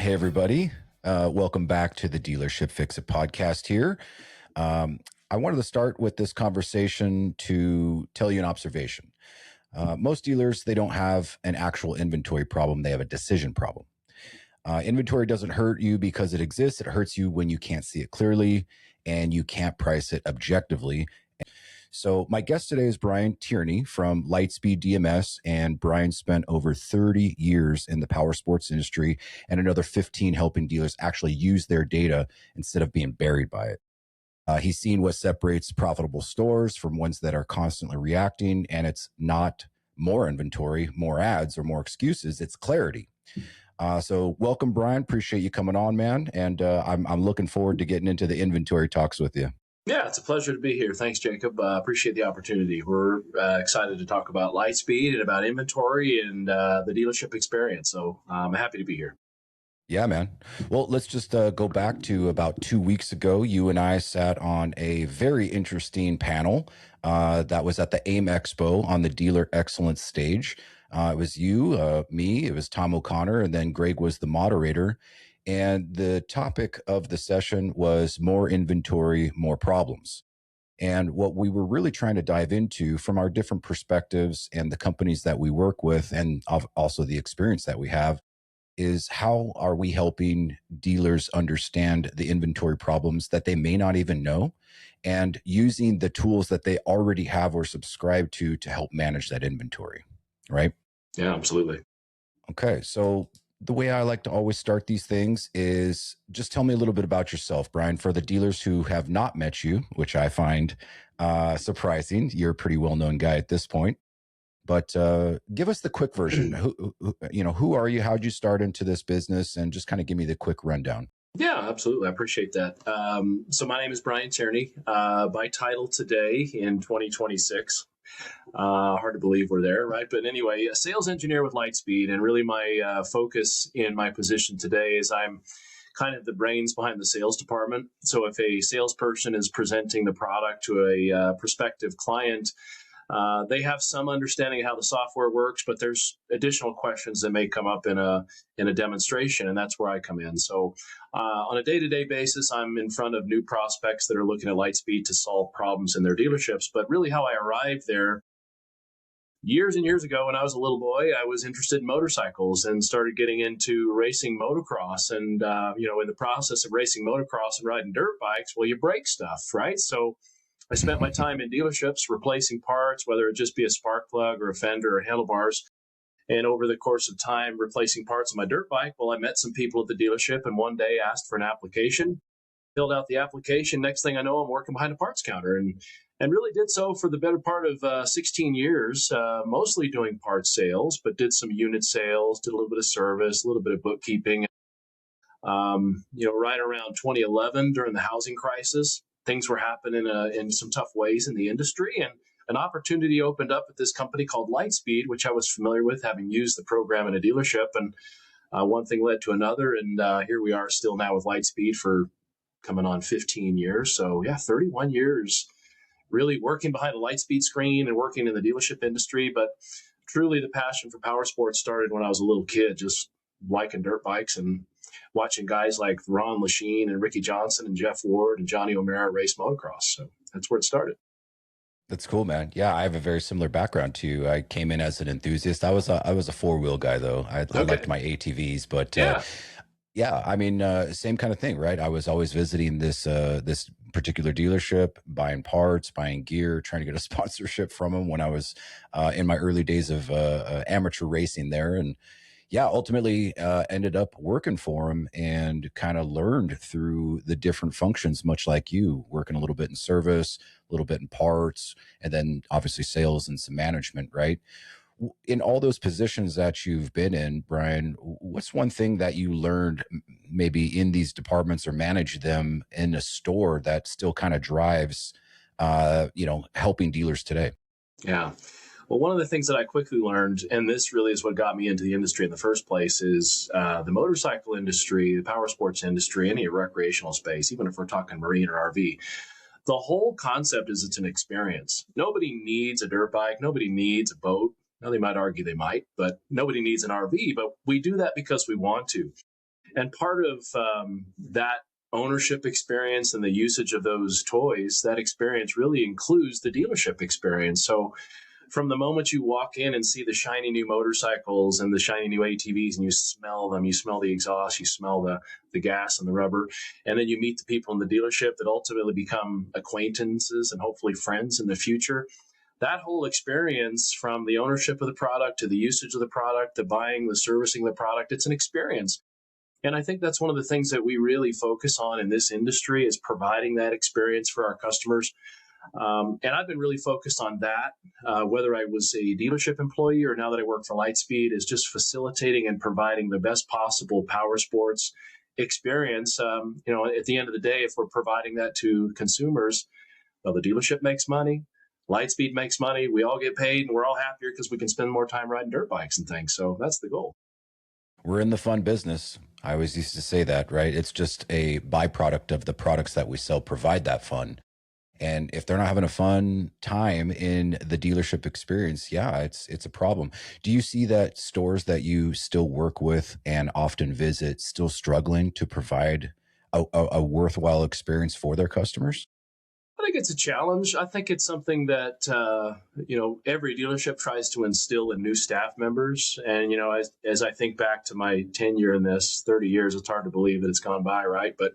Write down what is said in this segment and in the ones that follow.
Hey, everybody. Welcome back to the Dealership Fix It podcast here. I wanted to start with this conversation to tell you an observation. Most dealers, they don't have an actual inventory problem. They have a decision problem. Inventory doesn't hurt you because it exists. It hurts you when you can't see it clearly and you can't price it objectively. So my guest today is Brian Tierney from Lightspeed DMS, and Brian spent over 30 years in the power sports industry and another 15 helping dealers actually use their data instead of being buried by it. He's seen what separates profitable stores from ones that are constantly reacting, and it's not more inventory, more ads, or more excuses. It's clarity. So welcome, Brian. Appreciate you coming on, man. And I'm looking forward to getting into the inventory talks with you. Yeah, it's a pleasure to be here. Thanks, Jacob. Appreciate the opportunity. We're excited to talk about Lightspeed and about inventory and the dealership experience. So I'm happy to be here. Yeah, man. Well, let's just go back to about 2 weeks ago. You and I sat on a very interesting panel that was at the AIM Expo on the Dealer Excellence stage. It was you, me, it was Tom O'Connor, and then Greg was the moderator. And the topic of the session was more inventory, more problems. And what we were really trying to dive into from our different perspectives and the companies that we work with, and also the experience that we have, is how are we helping dealers understand the inventory problems that they may not even know, and using the tools that they already have or subscribe to help manage that inventory, right? Yeah, absolutely. Okay, so the way I like to always start these things is just tell me a little bit about yourself, Brian, for the dealers who have not met you, which I find surprising. You're a pretty well-known guy at this point. But give us the quick version. Who are you? How'd you start into this business? And just kind of give me the quick rundown. Yeah, absolutely. I appreciate that. So my name is Brian Tierney. My title today in 2026. Hard to believe we're there, right? But anyway, a sales engineer with Lightspeed. And really my focus in my position today is I'm kind of the brains behind the sales department. So if a salesperson is presenting the product to a prospective client, they have some understanding of how the software works, but there's additional questions that may come up in a demonstration, and that's where I come in. So on a day-to-day basis, I'm in front of new prospects that are looking at Lightspeed to solve problems in their dealerships. But really how I arrived there, years and years ago when I was a little boy, I was interested in motorcycles and started getting into racing motocross. And, in the process of racing motocross and riding dirt bikes, well, you break stuff, right? So I spent my time in dealerships replacing parts, whether it just be a spark plug or a fender or handlebars. And over the course of time, replacing parts on my dirt bike, well, I met some people at the dealership and one day asked for an application, filled out the application. Next thing I know, I'm working behind a parts counter and really did so for the better part of 16 years, mostly doing parts sales, but did some unit sales, did a little bit of service, a little bit of bookkeeping. Right around 2011 during the housing crisis, things were happening in some tough ways in the industry, and an opportunity opened up at this company called Lightspeed, which I was familiar with, having used the program in a dealership. And one thing led to another, and here we are still now with Lightspeed for coming on 15 years. So yeah, 31 years really working behind a Lightspeed screen and working in the dealership industry. But truly the passion for power sports started when I was a little kid, just liking dirt bikes and watching guys like Ron Lachine and Ricky Johnson and Jeff Ward and Johnny O'Mara race motocross. So that's where it started. That's cool, man. Yeah, I have a very similar background to you. I came in as an enthusiast. I was a four-wheel guy, though. I liked my ATVs, but same kind of thing, right? I was always visiting this particular dealership, buying parts, buying gear, trying to get a sponsorship from them when I was in my early days of amateur racing there. And yeah, ultimately ended up working for him and kind of learned through the different functions, much like you, working a little bit in service, a little bit in parts, and then obviously sales and some management, right? In all those positions that you've been in, Brian, what's one thing that you learned maybe in these departments or manage them in a store that still kind of drives, helping dealers today? Yeah. Well, one of the things that I quickly learned, and this really is what got me into the industry in the first place, is the motorcycle industry, the power sports industry, any recreational space, even if we're talking marine or RV, the whole concept is it's an experience. Nobody needs a dirt bike. Nobody needs a boat. Now, they might argue they might, but nobody needs an RV. But we do that because we want to. And part of that ownership experience and the usage of those toys, that experience really includes the dealership experience. So from the moment you walk in and see the shiny new motorcycles and the shiny new ATVs and you smell them, you smell the exhaust, you smell the gas and the rubber, and then you meet the people in the dealership that ultimately become acquaintances and hopefully friends in the future. That whole experience, from the ownership of the product to the usage of the product, the buying, the servicing the product, it's an experience. And I think that's one of the things that we really focus on in this industry, is providing that experience for our customers. And I've been really focused on that, whether I was a dealership employee or now that I work for Lightspeed, is just facilitating and providing the best possible power sports experience. At the end of the day, if we're providing that to consumers, well, the dealership makes money, Lightspeed makes money, we all get paid, and we're all happier because we can spend more time riding dirt bikes and things. So that's the goal. We're in the fun business. I always used to say that, right? It's just a byproduct of the products that we sell provide that fun. And if they're not having a fun time in the dealership experience, yeah, it's a problem. Do you see that stores that you still work with and often visit still struggling to provide a worthwhile experience for their customers? I think it's a challenge. I think it's something that, every dealership tries to instill in new staff members. And, as I think back to my tenure in this 30 years, it's hard to believe that it's gone by, right? But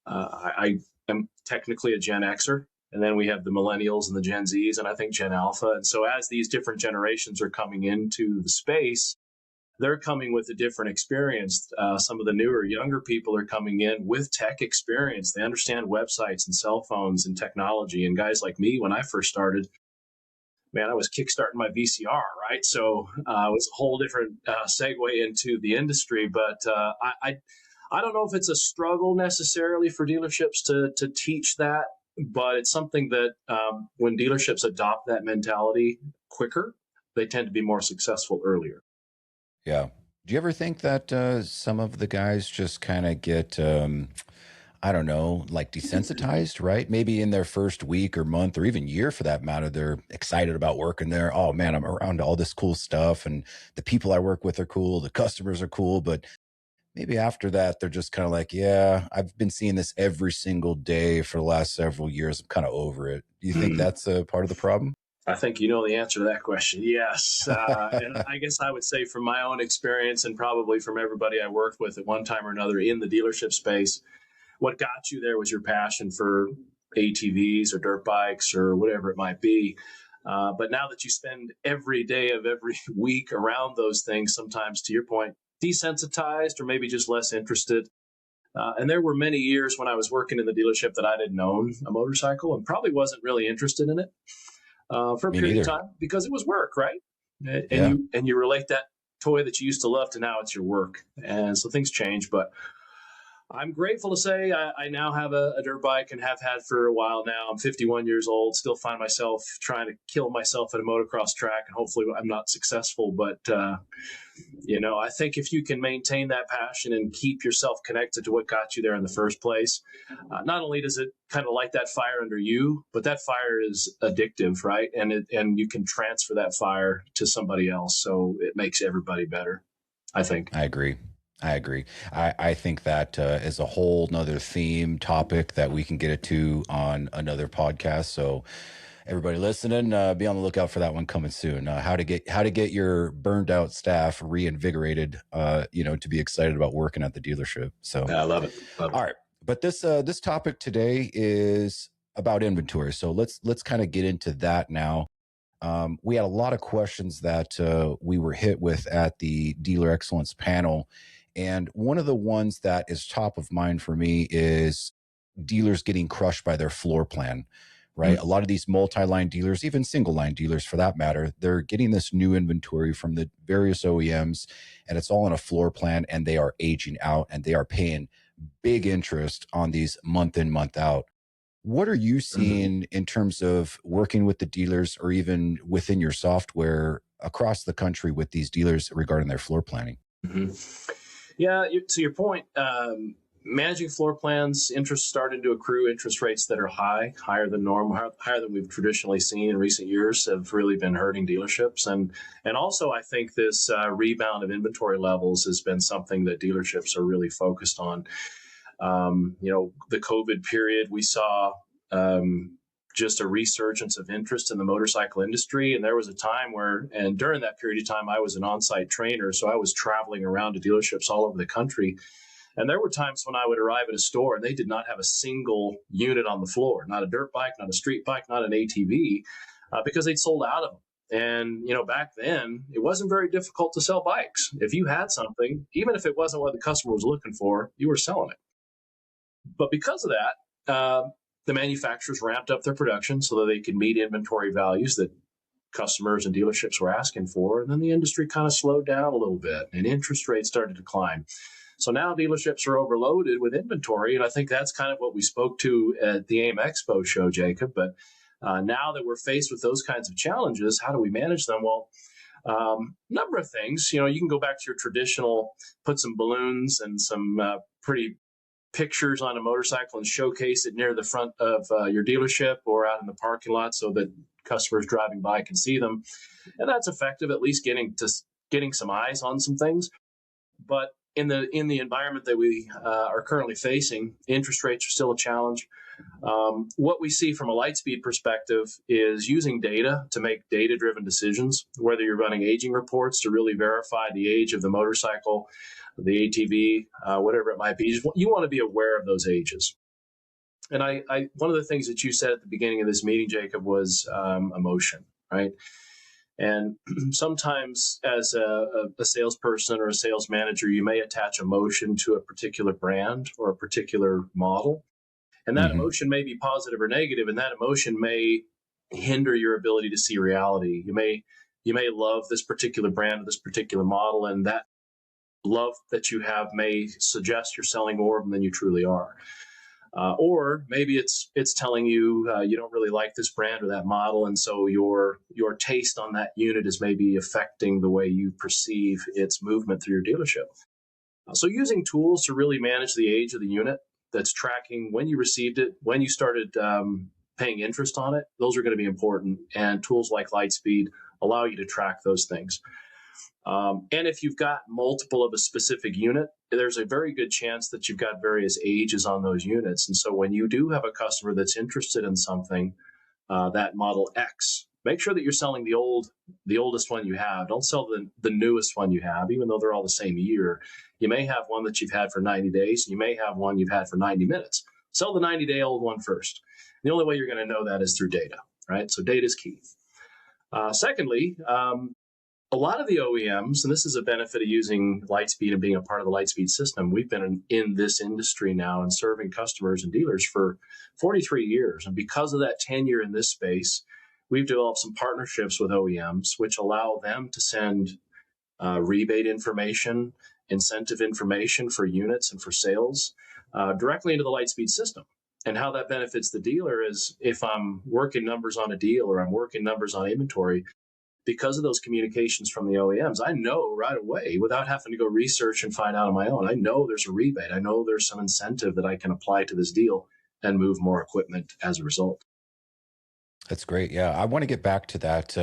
I am technically a Gen Xer. And then we have the millennials and the Gen Zs, and I think Gen Alpha. And so as these different generations are coming into the space, they're coming with a different experience. Some of the newer, younger people are coming in with tech experience. They understand websites and cell phones and technology. And guys like me, when I first started, man, I was kickstarting my VCR, right? So it was a whole different segue into the industry. But I don't know if it's a struggle necessarily for dealerships to teach that, but it's something that when dealerships adopt that mentality quicker, they tend to be more successful earlier. Yeah. Do you ever think that some of the guys just kind of get, I don't know, like desensitized, right? Maybe in their first week or month or even year for that matter, they're excited about working there. Oh man, I'm around all this cool stuff and the people I work with are cool. The customers are cool. But maybe after that, they're just kind of like, yeah, I've been seeing this every single day for the last several years. I'm kind of over it. Do you think that's a part of the problem? I think you know the answer to that question. Yes. And I guess I would say from my own experience and probably from everybody I worked with at one time or another in the dealership space, what got you there was your passion for ATVs or dirt bikes or whatever it might be. But now that you spend every day of every week around those things, sometimes to your point, desensitized or maybe just less interested. And there were many years when I was working in the dealership that I didn't own a motorcycle and probably wasn't really interested in it for a Me period of neither. time because it was work, right? And Yeah. you relate that toy that you used to love to now it's your work, and so things change. But I'm grateful to say I now have a dirt bike and have had for a while now. I'm 51 years old, still find myself trying to kill myself at a motocross track, and hopefully I'm not successful. But, I think if you can maintain that passion and keep yourself connected to what got you there in the first place, not only does it kind of light that fire under you, but that fire is addictive, right? And you can transfer that fire to somebody else. So it makes everybody better, I think. I agree. I think that is a whole nother theme topic that we can get into on another podcast. So everybody listening, be on the lookout for that one coming soon. How to get your burned out staff reinvigorated, to be excited about working at the dealership. So Yeah, I love it. Love it. all right. But this topic today is about inventory. So let's kind of get into that now. We had a lot of questions that we were hit with at the Dealer Excellence panel. And one of the ones that is top of mind for me is dealers getting crushed by their floor plan, right? A lot of these multi-line dealers, even single line dealers for that matter, they're getting this new inventory from the various OEMs and it's all on a floor plan and they are aging out and they are paying big interest on these month in, month out. What are you seeing in terms of working with the dealers or even within your software across the country with these dealers regarding their floor planning? Yeah, to your point, managing floor plans, interest started to accrue. Interest rates that are higher than normal, higher than we've traditionally seen in recent years, have really been hurting dealerships. And also, I think this rebound of inventory levels has been something that dealerships are really focused on. The COVID period, we saw just a resurgence of interest in the motorcycle industry. And there was a time and during that period of time, I was an on-site trainer. So I was traveling around to dealerships all over the country. And there were times when I would arrive at a store and they did not have a single unit on the floor, not a dirt bike, not a street bike, not an ATV, because they'd sold out of them. And, back then, it wasn't very difficult to sell bikes. If you had something, even if it wasn't what the customer was looking for, you were selling it. But because of that, the manufacturers ramped up their production so that they could meet inventory values that customers and dealerships were asking for. And then the industry kind of slowed down a little bit and interest rates started to climb. So now dealerships are overloaded with inventory. And I think that's kind of what we spoke to at the AIM Expo show, Jacob. But now that we're faced with those kinds of challenges, how do we manage them? Well, number of things. You can go back to your traditional, put some balloons and some pretty pictures on a motorcycle and showcase it near the front of your dealership or out in the parking lot so that customers driving by can see them. And that's effective, at least getting some eyes on some things. But in the environment that we are currently facing, interest rates are still a challenge. What we see from a Lightspeed perspective is using data to make data-driven decisions, whether you're running aging reports to really verify the age of the motorcycle, the ATV, whatever it might be. You want to be aware of those ages. And I one of the things that you said at the beginning of this meeting, Jacob, was emotion, right? And sometimes as a salesperson or a sales manager, you may attach emotion to a particular brand or a particular model. And that emotion may be positive or negative, and that emotion may hinder your ability to see reality. You may love this particular brand or this particular model, and that love that you have may suggest you're selling more of them than you truly are. Or maybe it's telling you you don't really like this brand or that model, and so your taste on that unit is maybe affecting the way you perceive its movement through your dealership. So using tools to really manage the age of the unit, that's tracking when you received it, when you started paying interest on it, those are going to be important. And tools like Lightspeed allow you to track those things. And if you've got multiple of a specific unit, there's a very good chance that you've got various ages on those units. And so when you do have a customer that's interested in something, that model X, make sure that you're selling the oldest one you have. Don't sell the newest one you have, even though they're all the same year. You may have one that you've had for 90 days. You may have one you've had for 90 minutes. Sell the 90-day-old one first. The only way you're going to know that is through data, right? So data is key. Secondly, a lot of the OEMs, and this is a benefit of using Lightspeed and being a part of the Lightspeed system, we've been in this industry now and serving customers and dealers for 43 years. And because of that tenure in this space, we've developed some partnerships with OEMs, which allow them to send rebate information, incentive information for units and for sales directly into the Lightspeed system. And how that benefits the dealer is if I'm working numbers on a deal or I'm working numbers on inventory, because of those communications from the OEMs, I know right away without having to go research and find out on my own. I know there's a rebate. I know there's some incentive that I can apply to this deal and move more equipment as a result. That's great. Yeah. I want to get back to that.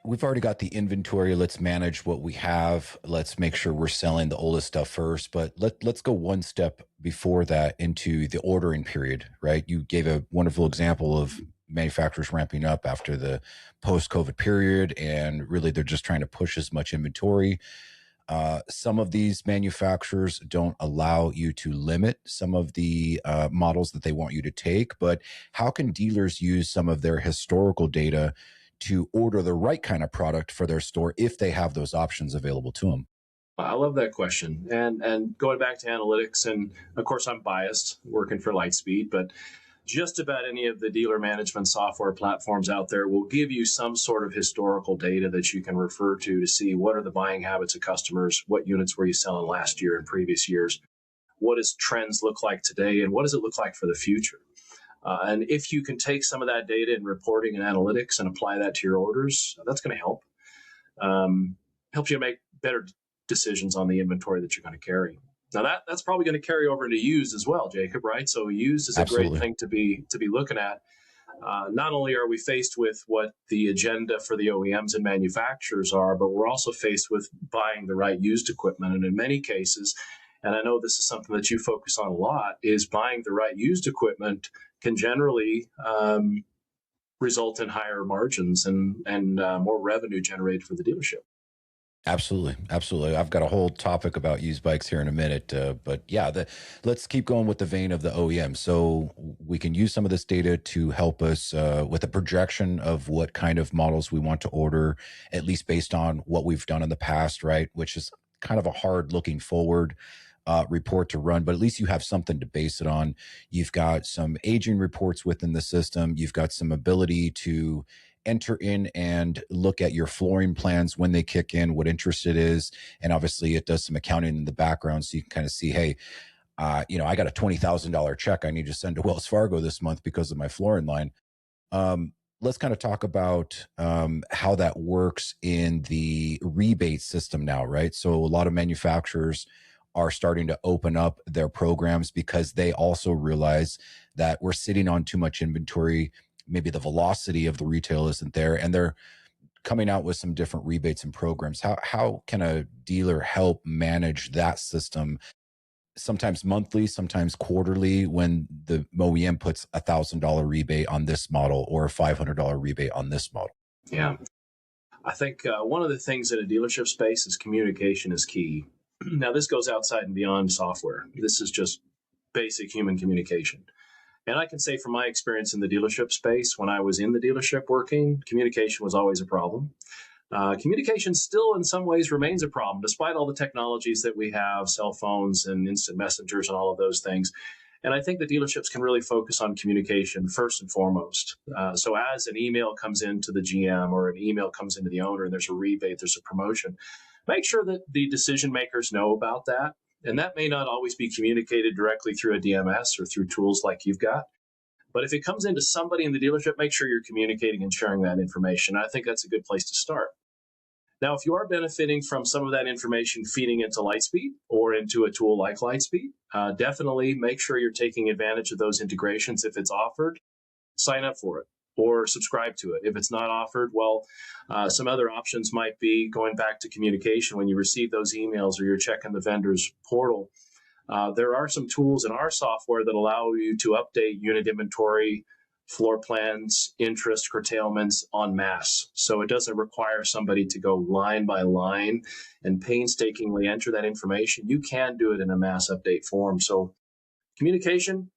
We've already got the inventory. Let's manage what we have. Let's make sure we're selling the oldest stuff first. But let's go one step before that into the ordering period, right? You gave a wonderful example of manufacturers ramping up after the post-COVID period, and really they're just trying to push as much inventory. Some of these manufacturers don't allow you to limit some of the models that they want you to take, but how can dealers use some of their historical data to order the right kind of product for their store if they have those options available to them? I love that question. And going back to analytics, and of course I'm biased working for Lightspeed, but just about any of the dealer management software platforms out there will give you some sort of historical data that you can refer to see what are the buying habits of customers, what units were you selling last year and previous years, what does trends look like today, and what does it look like for the future? And if you can take some of that data and reporting and analytics and apply that to your orders, that's going to help. Helps you make better decisions on the inventory that you're going to carry. Now that's probably going to carry over into used as well, Jacob, right? So used is a great Absolutely. thing to be looking at. Not only are we faced with what the agenda for the OEMs and manufacturers are, but we're also faced with buying the right used equipment. And in many cases, and I know this is something that you focus on a lot, is buying the right used equipment can generally result in higher margins and more revenue generated for the dealership. Absolutely, absolutely. I've got a whole topic about used bikes here in a minute, but yeah, let's keep going with the vein of the OEM. So we can use some of this data to help us with a projection of what kind of models we want to order, at least based on what we've done in the past, right? Which is kind of a hard looking forward report to run, but at least you have something to base it on. You've got some aging reports within the system. You've got some ability to enter in and look at your flooring plans when they kick in, what interest it is. And obviously it does some accounting in the background. So you can kind of see, hey, I got a $20,000 check I need to send to Wells Fargo this month because of my flooring line. Let's kind of talk about how that works in the rebate system now, right? So a lot of manufacturers are starting to open up their programs because they also realize that we're sitting on too much inventory. Maybe the velocity of the retail isn't there, and they're coming out with some different rebates and programs. How can a dealer help manage that system? Sometimes monthly, sometimes quarterly, when the OEM puts $1,000 rebate on this model or a $500 rebate on this model. Yeah. I think one of the things in a dealership space is communication is key. Now, this goes outside and beyond software. This is just basic human communication. And I can say from my experience in the dealership space, when I was in the dealership working, communication was always a problem. Communication still in some ways remains a problem, despite all the technologies that we have, cell phones and instant messengers and all of those things. And I think the dealerships can really focus on communication first and foremost. So as an email comes into the GM or an email comes into the owner and there's a rebate, there's a promotion, make sure that the decision makers know about that. And that may not always be communicated directly through a DMS or through tools like you've got. But if it comes into somebody in the dealership, make sure you're communicating and sharing that information. I think that's a good place to start. Now, if you are benefiting from some of that information feeding into Lightspeed or into a tool like Lightspeed, definitely make sure you're taking advantage of those integrations. If it's offered, sign up for it or subscribe to it. If it's not offered, well, some other options might be going back to communication when you receive those emails or you're checking the vendor's portal. There are some tools in our software that allow you to update unit inventory, floor plans, interest, curtailments en masse. So it doesn't require somebody to go line by line and painstakingly enter that information. You can do it in a mass update form. So communication,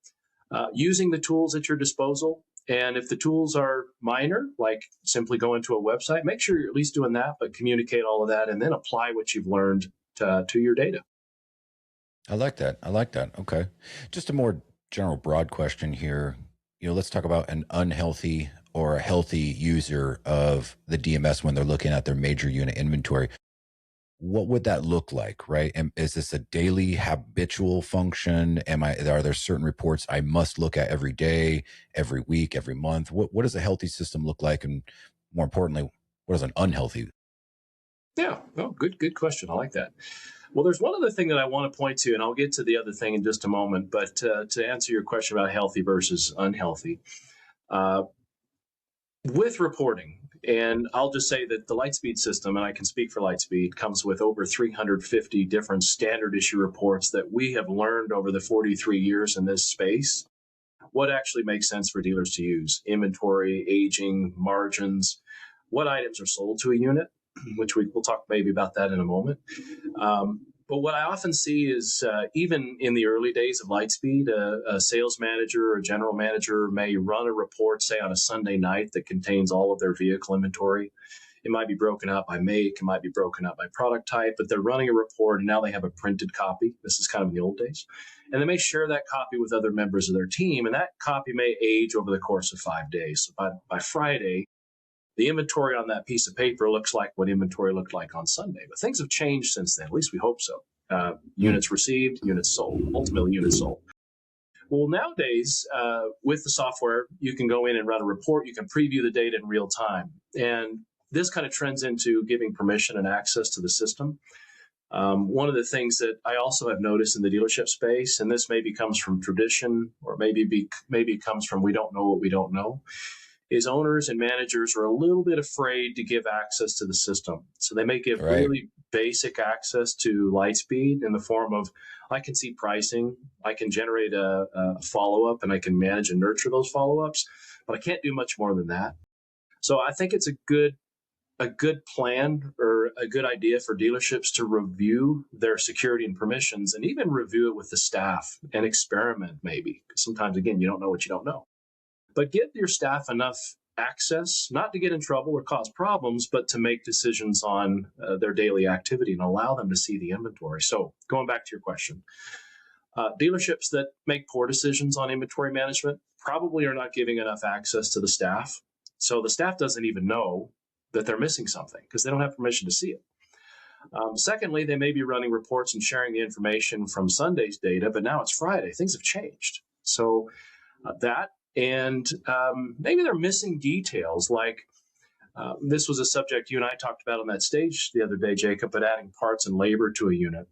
using the tools at your disposal. And if the tools are minor, like simply going to a website, make sure you're at least doing that, but communicate all of that and then apply what you've learned to your data. I like that. I like that. Okay. Just a more general broad question here. Let's talk about an unhealthy or a healthy user of the DMS when they're looking at their major unit inventory. What would that look like, right? And is this a daily habitual function? Are there certain reports I must look at every day, every week, every month? What does a healthy system look like? And more importantly, what is an unhealthy? Yeah, well, good question. I like that. Well, there's one other thing that I want to point to, and I'll get to the other thing in just a moment. But to answer your question about healthy versus unhealthy, uh, with reporting, and I'll just say that the Lightspeed system, and I can speak for Lightspeed, comes with over 350 different standard issue reports that we have learned over the 43 years in this space what actually makes sense for dealers to use: inventory, aging, margins, what items are sold to a unit, which we'll talk maybe about that in a moment. But what I often see is even in the early days of Lightspeed, a sales manager or a general manager may run a report, say on a Sunday night, that contains all of their vehicle inventory. It might be broken up by make, it might be broken up by product type, but they're running a report and now they have a printed copy. This is kind of in the old days. And they may share that copy with other members of their team, and that copy may age over the course of 5 days. So by Friday, the inventory on that piece of paper looks like what inventory looked like on Sunday. But things have changed since then. At least we hope so. Units received, units sold, ultimately units sold. Well, nowadays, with the software, you can go in and run a report. You can preview the data in real time. And this kind of trends into giving permission and access to the system. One of the things that I also have noticed in the dealership space, and this maybe comes from tradition, or maybe it comes from we don't know what we don't know, is owners and managers are a little bit afraid to give access to the system. So they may give Right. really basic access to Lightspeed in the form of, I can see pricing, I can generate a follow-up, and I can manage and nurture those follow-ups, but I can't do much more than that. So I think it's a good plan or a good idea for dealerships to review their security and permissions, and even review it with the staff and experiment maybe. Because sometimes, again, you don't know what you don't know. But give your staff enough access, not to get in trouble or cause problems, but to make decisions on their daily activity and allow them to see the inventory. So going back to your question, dealerships that make poor decisions on inventory management probably are not giving enough access to the staff. So the staff doesn't even know that they're missing something because they don't have permission to see it. Secondly, they may be running reports and sharing the information from Sunday's data, but now it's Friday. Things have changed. So and maybe they're missing details like this was a subject you and I talked about on that stage the other day, Jacob, but adding parts and labor to a unit,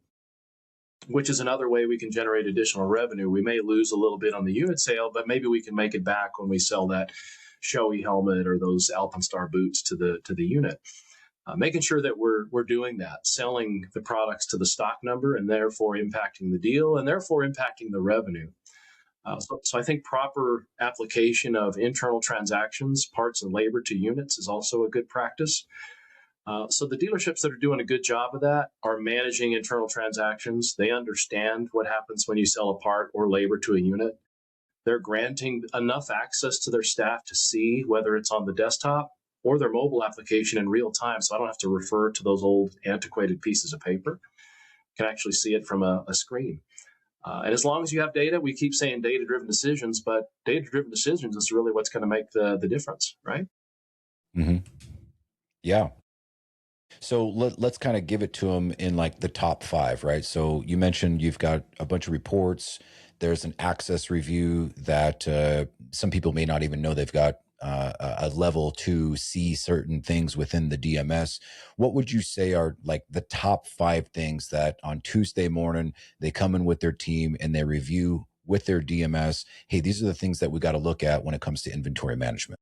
which is another way we can generate additional revenue. We may lose a little bit on the unit sale, but maybe we can make it back when we sell that showy helmet or those Alpenstar boots to the unit. Making sure that we're doing that, selling the products to the stock number, and therefore impacting the deal, and therefore impacting the revenue. So I think proper application of internal transactions, parts and labor to units is also a good practice. So the dealerships that are doing a good job of that are managing internal transactions. They understand what happens when you sell a part or labor to a unit. They're granting enough access to their staff to see whether it's on the desktop or their mobile application in real time, so I don't have to refer to those old antiquated pieces of paper. I can actually see it from a screen. And as long as you have data, we keep saying data-driven decisions, but data-driven decisions is really what's going to make the difference, right? Mm-hmm. Yeah. So let's kind of give it to them in like the top 5, right? So you mentioned you've got a bunch of reports. There's an access review that some people may not even know they've got a level to see certain things within the DMS. What would you say are like the top 5 things that on Tuesday morning they come in with their team and they review with their DMS? Hey, these are the things that we got to look at when it comes to inventory management.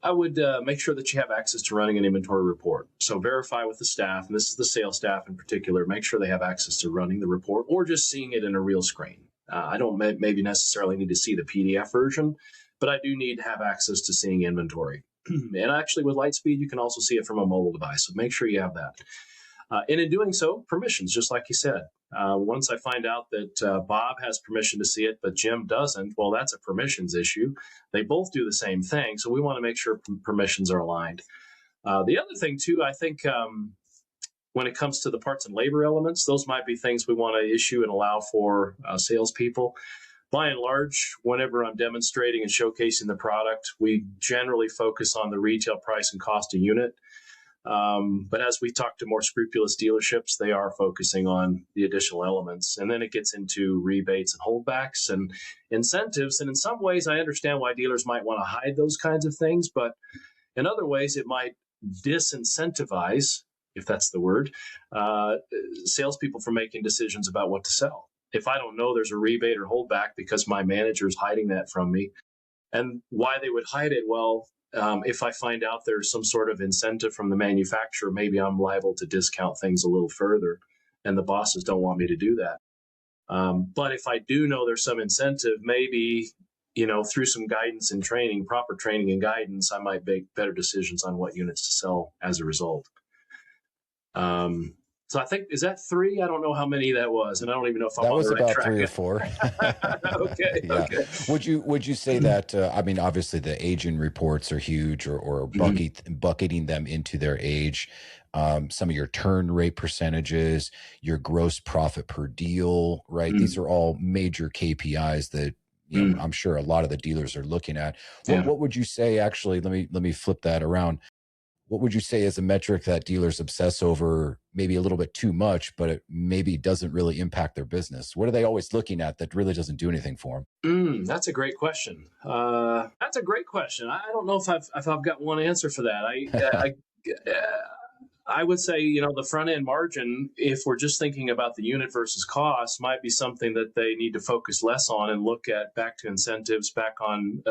I would make sure that you have access to running an inventory report. So verify with the staff, and this is the sales staff in particular, make sure they have access to running the report or just seeing it in a real screen. I don't maybe necessarily need to see the PDF version, but I do need to have access to seeing inventory. And actually with Lightspeed, you can also see it from a mobile device. So make sure you have that. And in doing so, permissions, just like you said. Once I find out that Bob has permission to see it, but Jim doesn't, well, that's a permissions issue. They both do the same thing. So we want to make sure permissions are aligned. The other thing, too, I think when it comes to the parts and labor elements, those might be things we want to issue and allow for salespeople. By and large, whenever I'm demonstrating and showcasing the product, we generally focus on the retail price and cost a unit. But as we talk to more scrupulous dealerships, they are focusing on the additional elements. And then it gets into rebates and holdbacks and incentives. And in some ways, I understand why dealers might want to hide those kinds of things. But in other ways, it might disincentivize, if that's the word, salespeople from making decisions about what to sell. If I don't know there's a rebate or holdback because my manager is hiding that from me, and why they would hide it, well, if I find out there's some sort of incentive from the manufacturer, maybe I'm liable to discount things a little further, and the bosses don't want me to do that. But if I do know there's some incentive, maybe, through some guidance and training, proper training and guidance, I might make better decisions on what units to sell as a result. So I think, is that 3? I don't know how many that was, and I don't even know if I'm on the right track. That was about 3 or 4. Okay. Yeah. Okay. Would you say that? I mean, obviously the aging reports are huge, or bucketing them into their age. Some of your turn rate percentages, your gross profit per deal, right? These are all major KPIs that I'm sure a lot of the dealers are looking at. What would you say? Actually, let me flip that around. What would you say is a metric that dealers obsess over maybe a little bit too much, but it maybe doesn't really impact their business? What are they always looking at that really doesn't do anything for them? That's a great question. That's a great question. I don't know if I've got one answer for that. I would say, the front end margin, if we're just thinking about the unit versus cost, might be something that they need to focus less on and look at back to incentives, back on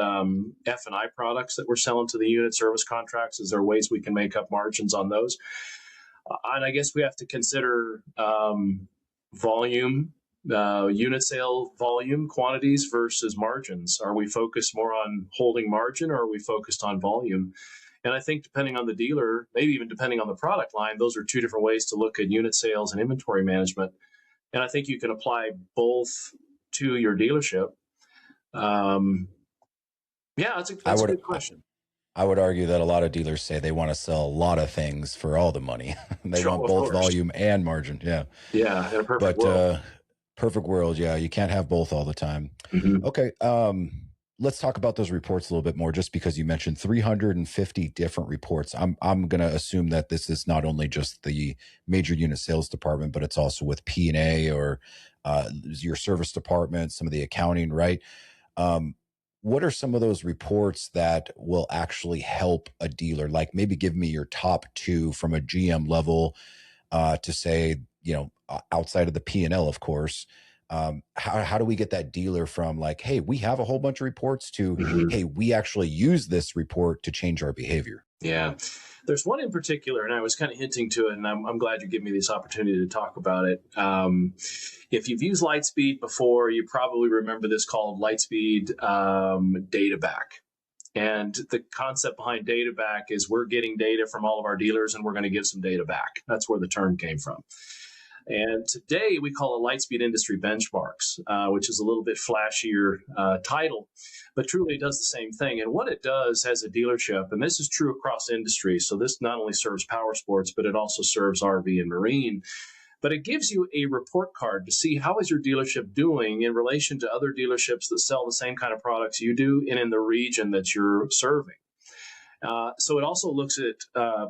F&I products that we're selling to the unit service contracts. Is there ways we can make up margins on those? And I guess we have to consider volume, unit sale volume, quantities versus margins. Are we focused more on holding margin, or are we focused on volume? And I think depending on the dealer, maybe even depending on the product line, those are two different ways to look at unit sales and inventory management. And I think you can apply both to your dealership. Yeah, that's a good question. I would argue that a lot of dealers say they want to sell a lot of things for all the money. They want both volume and margin. Yeah. Yeah, in a perfect world. Perfect world. Yeah, you can't have both all the time. Mm-hmm. Okay. Let's talk about those reports a little bit more, just because you mentioned 350 different reports. I'm going to assume that this is not only just the major unit sales department, but it's also with P&A or your service department, some of the accounting, right? What are some of those reports that will actually help a dealer? Like, maybe give me your top two from a GM level to say, outside of the P&L, of course. How do we get that dealer from like, hey, we have a whole bunch of reports to, mm-hmm. hey, we actually use this report to change our behavior? Yeah. There's one in particular, and I was kind of hinting to it, and I'm glad you give me this opportunity to talk about it. If you've used Lightspeed before, you probably remember this called Lightspeed Data Back. And the concept behind data back is we're getting data from all of our dealers, and we're going to give some data back. That's where the term came from. And today we call it Lightspeed Industry Benchmarks, which is a little bit flashier title, but truly it does the same thing. And what it does as a dealership, and this is true across industry, so this not only serves power sports, but it also serves RV and marine, but it gives you a report card to see how is your dealership doing in relation to other dealerships that sell the same kind of products you do and in the region that you're serving. So it also looks at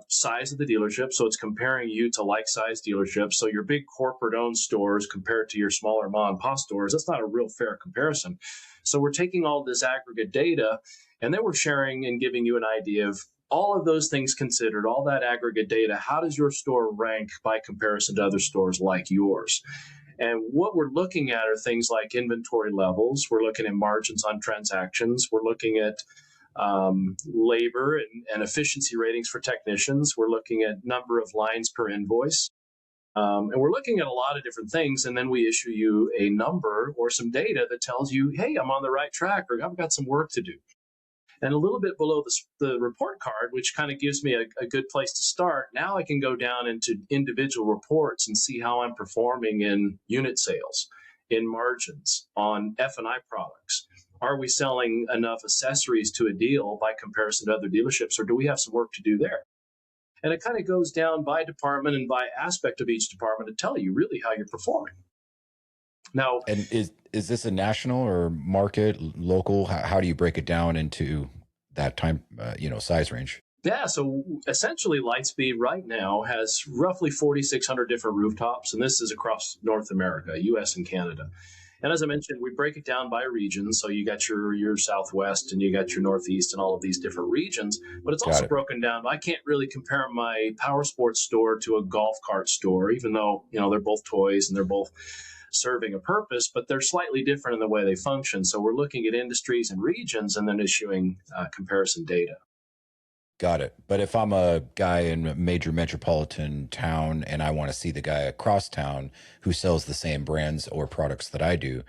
size of the dealership. So it's comparing you to like-sized dealerships. So your big corporate-owned stores compared to your smaller mom-and-pop stores, that's not a real fair comparison. So we're taking all this aggregate data, and then we're sharing and giving you an idea of all of those things considered, all that aggregate data. How does your store rank by comparison to other stores like yours? And what we're looking at are things like inventory levels. We're looking at margins on transactions. We're looking at labor and efficiency ratings for technicians. We're looking at number of lines per invoice. And we're looking at a lot of different things. And then we issue you a number or some data that tells you, hey, I'm on the right track, or I've got some work to do. And a little bit below the report card, which kind of gives me a good place to start, now I can go down into individual reports and see how I'm performing in unit sales, in margins, on F&I products. Are we selling enough accessories to a deal by comparison to other dealerships, or do we have some work to do there? And it kind of goes down by department and by aspect of each department to tell you really how you're performing. Now, and is this a national or market, local? How do you break it down into that time, size range? Yeah, so essentially Lightspeed right now has roughly 4,600 different rooftops, and this is across North America, US and Canada. And as I mentioned, we break it down by region. So you got your Southwest and you got your Northeast and all of these different regions, but it's also broken down. I can't really compare my power sports store to a golf cart store, even though, they're both toys and they're both serving a purpose, but they're slightly different in the way they function. So we're looking at industries and regions and then issuing comparison data. Got it. But if I'm a guy in a major metropolitan town and I want to see the guy across town who sells the same brands or products that I do,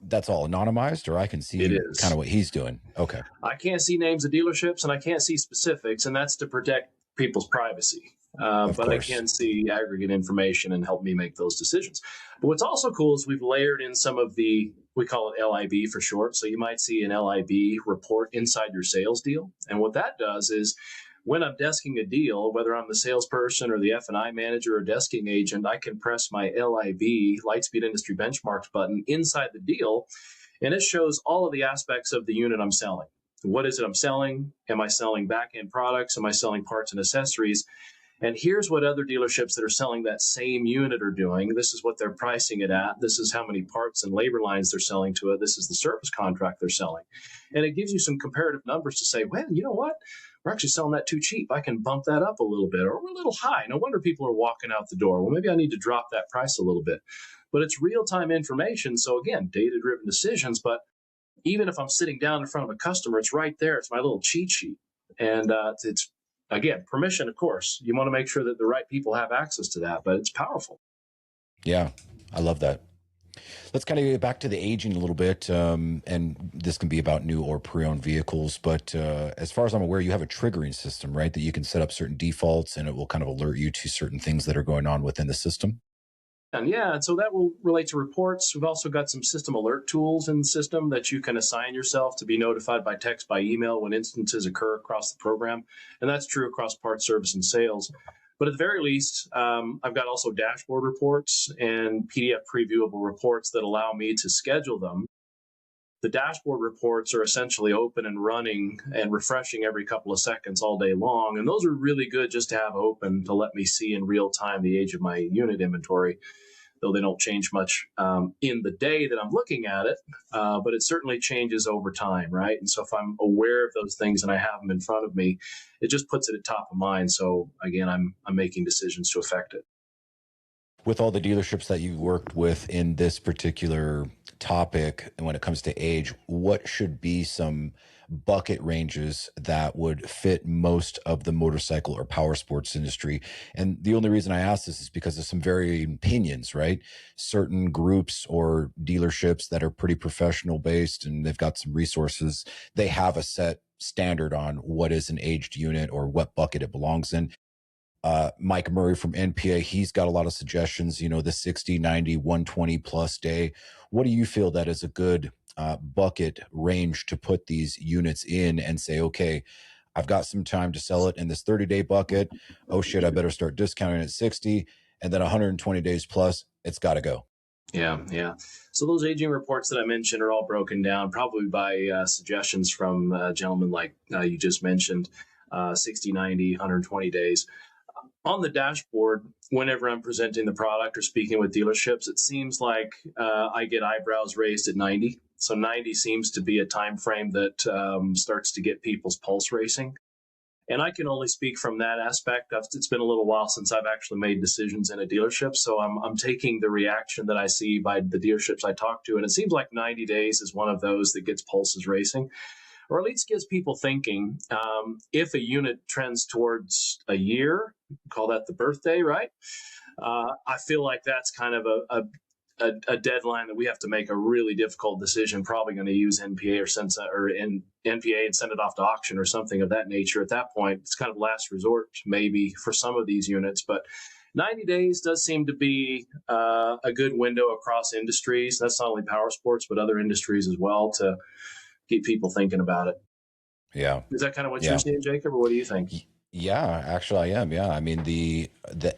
that's all anonymized, or I can see kind of what he's doing. Okay. I can't see names of dealerships and I can't see specifics, and that's to protect people's privacy. But I can see aggregate information and help me make those decisions. But what's also cool is we've layered in some of we call it LIB for short. So you might see an LIB report inside your sales deal. And what that does is when I'm desking a deal, whether I'm the salesperson or the F&I manager or desking agent, I can press my LIB, Lightspeed Industry Benchmarks button inside the deal. And it shows all of the aspects of the unit I'm selling. What is it I'm selling? Am I selling back-end products? Am I selling parts and accessories? And here's what other dealerships that are selling that same unit are doing. This is what they're pricing it at. This is how many parts and labor lines they're selling to it. This is the service contract they're selling. And it gives you some comparative numbers to say, well, you know what? We're actually selling that too cheap. I can bump that up a little bit, or we're a little high. No wonder people are walking out the door. Well, maybe I need to drop that price a little bit. But it's real-time information. So again, data-driven decisions. But even if I'm sitting down in front of a customer, it's right there. It's my little cheat sheet. And it's, again, permission, of course. You want to make sure that the right people have access to that, but it's powerful. Yeah, I love that. Let's kind of get back to the aging a little bit. And this can be about new or pre-owned vehicles. But as far as I'm aware, you have a triggering system, right? That you can set up certain defaults and it will kind of alert you to certain things that are going on within the system. And yeah, and so that will relate to reports. We've also got some system alert tools in the system that you can assign yourself to be notified by text, by email when instances occur across the program. And that's true across parts, service, and sales. But at the very least, I've got also dashboard reports and PDF previewable reports that allow me to schedule them. The dashboard reports are essentially open and running and refreshing every couple of seconds all day long. And those are really good just to have open to let me see in real time the age of my unit inventory, though they don't change much in the day that I'm looking at it, but it certainly changes over time, right? And so if I'm aware of those things and I have them in front of me, it just puts it at top of mind. So again, I'm making decisions to affect it. With all the dealerships that you've worked with in this particular topic, and when it comes to age, what should be some bucket ranges that would fit most of the motorcycle or power sports industry? And the only reason I ask this is because of some varying opinions, right? Certain groups or dealerships that are pretty professional based and they've got some resources, they have a set standard on what is an aged unit or what bucket it belongs in. Mike Murray from NPA, he's got a lot of suggestions, the 60, 90, 120 plus day. What do you feel that is a good bucket range to put these units in and say, okay, I've got some time to sell it in this 30-day bucket. Oh shit, I better start discounting at 60. And then 120 days plus, it's got to go. Yeah. So those aging reports that I mentioned are all broken down probably by suggestions from gentlemen like you just mentioned, 60, 90, 120 days. On the dashboard, whenever I'm presenting the product or speaking with dealerships, it seems like I get eyebrows raised at 90. So 90 seems to be a time frame that starts to get people's pulse racing. And I can only speak from that aspect. It's been a little while since I've actually made decisions in a dealership. So I'm taking the reaction that I see by the dealerships I talk to. And it seems like 90 days is one of those that gets pulses racing, or at least gives people thinking. If a unit trends towards a year, call that the birthday, right? I feel like that's kind of a deadline that we have to make a really difficult decision. Probably going to use NPA or NPA and send it off to auction or something of that nature. At that point, it's kind of last resort maybe for some of these units, but 90 days does seem to be a good window across industries. That's not only power sports, but other industries as well, to get people thinking about it. Yeah. Is that kind of what you're seeing, Jacob, or what do you think? Yeah, actually I am. Yeah. I mean, the